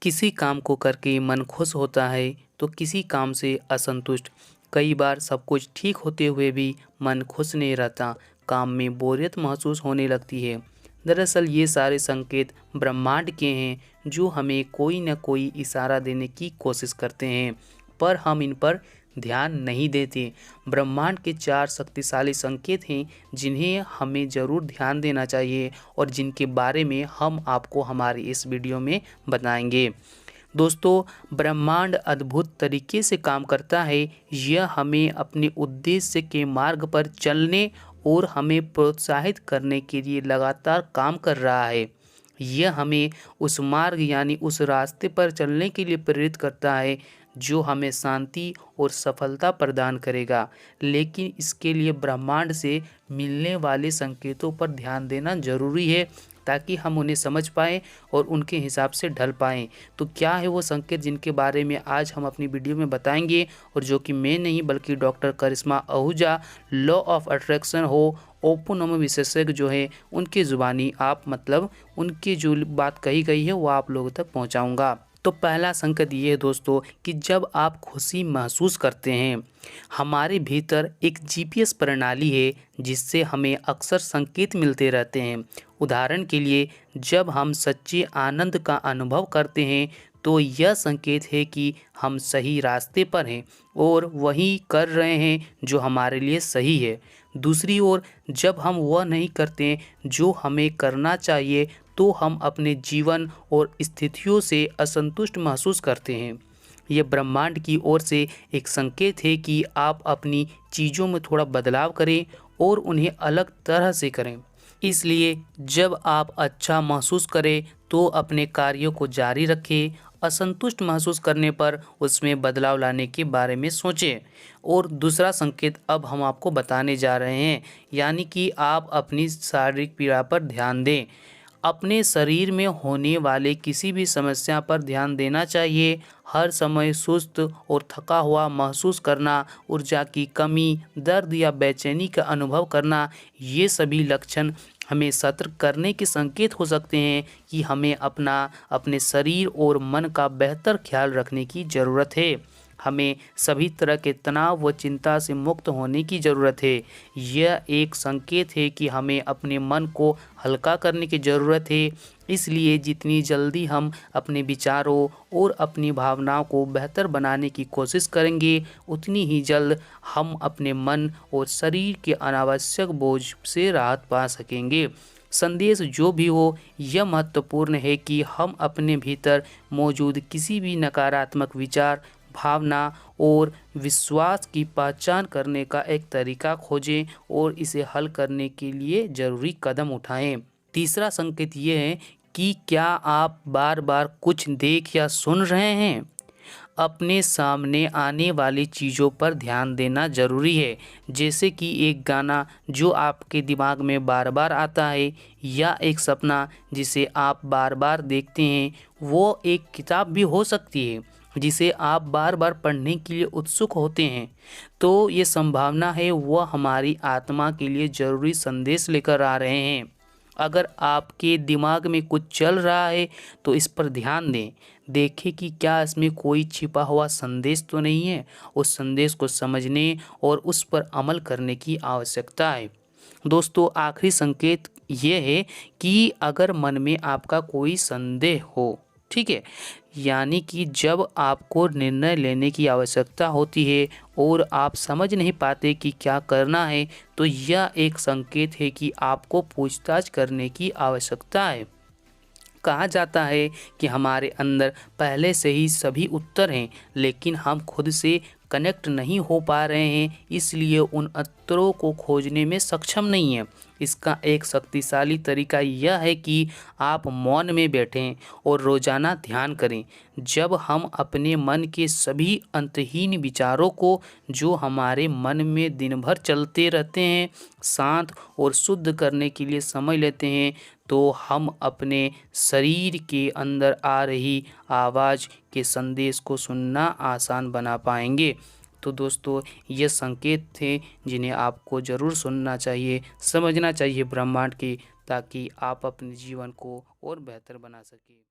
किसी काम को करके मन खुश होता है तो किसी काम से असंतुष्ट। कई बार सब कुछ ठीक होते हुए भी मन खुश नहीं रहता, काम में बोरियत महसूस होने लगती है। दरअसल ये सारे संकेत ब्रह्मांड के हैं जो हमें कोई न कोई इशारा देने की कोशिश करते हैं, पर हम इन पर ध्यान नहीं देते। ब्रह्मांड के 4 शक्तिशाली संकेत हैं जिन्हें हमें ज़रूर ध्यान देना चाहिए और जिनके बारे में हम आपको हमारी इस वीडियो में बताएंगे। दोस्तों, ब्रह्मांड अद्भुत तरीके से काम करता है। यह हमें अपने उद्देश्य के मार्ग पर चलने और हमें प्रोत्साहित करने के लिए लगातार काम कर रहा है। यह हमें उस मार्ग यानी उस रास्ते पर चलने के लिए प्रेरित करता है जो हमें शांति और सफलता प्रदान करेगा। लेकिन इसके लिए ब्रह्मांड से मिलने वाले संकेतों पर ध्यान देना ज़रूरी है ताकि हम उन्हें समझ पाएँ और उनके हिसाब से ढल पाएँ। तो क्या है वो संकेत जिनके बारे में आज हम अपनी वीडियो में बताएंगे और जो कि मैं नहीं बल्कि doctor Karishma Ahuja, law of attraction हो ओपोनोमी विशेषज्ञ जो है उनकी ज़ुबानी आप मतलब उनकी जो बात कही गई है वो आप लोगों तक पहुंचाऊंगा। तो पहला संकेत ये है दोस्तों कि जब आप खुशी महसूस करते हैं, हमारे भीतर एक जीपीएस प्रणाली है जिससे हमें अक्सर संकेत मिलते रहते हैं। उदाहरण के लिए, जब हम सच्चे आनंद का अनुभव करते हैं तो यह संकेत है कि हम सही रास्ते पर हैं और वही कर रहे हैं जो हमारे लिए सही है। दूसरी ओर, जब हम वह नहीं करते जो हमें करना चाहिए तो हम अपने जीवन और स्थितियों से असंतुष्ट महसूस करते हैं। यह ब्रह्मांड की ओर से एक संकेत है कि आप अपनी चीज़ों में थोड़ा बदलाव करें और उन्हें अलग तरह से करें। इसलिए जब आप अच्छा महसूस करें तो अपने कार्यों को जारी रखें। असंतुष्ट महसूस करने पर उसमें बदलाव लाने के बारे में सोचें। और दूसरा संकेत अब हम आपको बताने जा रहे हैं, यानी कि आप अपनी शारीरिक पीड़ा पर ध्यान दें। अपने शरीर में होने वाले किसी भी समस्या पर ध्यान देना चाहिए। हर समय सुस्त और थका हुआ महसूस करना, ऊर्जा की कमी, दर्द या बेचैनी का अनुभव करना, ये सभी लक्षण हमें सतर्क करने के संकेत हो सकते हैं कि हमें अपने शरीर और मन का बेहतर ख्याल रखने की ज़रूरत है। हमें सभी तरह के तनाव व चिंता से मुक्त होने की ज़रूरत है। यह एक संकेत है कि हमें अपने मन को हल्का करने की ज़रूरत है। इसलिए जितनी जल्दी हम अपने विचारों और अपनी भावनाओं को बेहतर बनाने की कोशिश करेंगे, उतनी ही जल्द हम अपने मन और शरीर के अनावश्यक बोझ से राहत पा सकेंगे। संदेश जो भी हो, यह महत्वपूर्ण है कि हम अपने भीतर मौजूद किसी भी नकारात्मक विचार, भावना और विश्वास की पहचान करने का एक तरीका खोजें और इसे हल करने के लिए ज़रूरी कदम उठाएं। तीसरा संकेत ये है कि क्या आप बार बार कुछ देख या सुन रहे हैं। अपने सामने आने वाली चीज़ों पर ध्यान देना ज़रूरी है, जैसे कि एक गाना जो आपके दिमाग में बार बार आता है या एक सपना जिसे आप बार बार देखते हैं। वो एक किताब भी हो सकती है जिसे आप बार बार पढ़ने के लिए उत्सुक होते हैं। तो ये संभावना है वह हमारी आत्मा के लिए ज़रूरी संदेश लेकर आ रहे हैं। अगर आपके दिमाग में कुछ चल रहा है तो इस पर ध्यान दें। देखें कि क्या इसमें कोई छिपा हुआ संदेश तो नहीं है। उस संदेश को समझने और उस पर अमल करने की आवश्यकता है। दोस्तों, आखिरी संकेत ये है कि अगर मन में आपका कोई संदेह हो, ठीक है, यानी कि जब आपको निर्णय लेने की आवश्यकता होती है और आप समझ नहीं पाते कि क्या करना है, तो यह एक संकेत है कि आपको पूछताछ करने की आवश्यकता है। कहा जाता है कि हमारे अंदर पहले से ही सभी उत्तर हैं, लेकिन हम खुद से कनेक्ट नहीं हो पा रहे हैं, इसलिए उन उत्तरों को खोजने में सक्षम नहीं हैं। इसका एक शक्तिशाली तरीका यह है कि आप मौन में बैठें और रोज़ाना ध्यान करें। जब हम अपने मन के सभी अंतहीन विचारों को जो हमारे मन में दिन भर चलते रहते हैं, शांत और शुद्ध करने के लिए समय लेते हैं, तो हम अपने शरीर के अंदर आ रही आवाज़ के संदेश को सुनना आसान बना पाएंगे। तो दोस्तों, ये संकेत थे जिन्हें आपको ज़रूर सुनना चाहिए, समझना चाहिए ब्रह्मांड की, ताकि आप अपने जीवन को और बेहतर बना सकें।